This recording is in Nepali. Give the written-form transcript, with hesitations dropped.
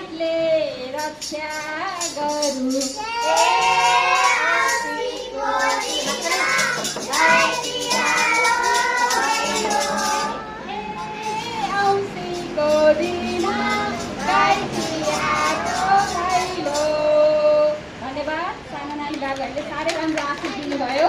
हातले रक्षा गरौँ औँसीको दिन गाई तिहारको भैलो। धन्यवाद। सानो नानी बाबुहरूले साह्रै राम्रो आशिष दिनुभयो।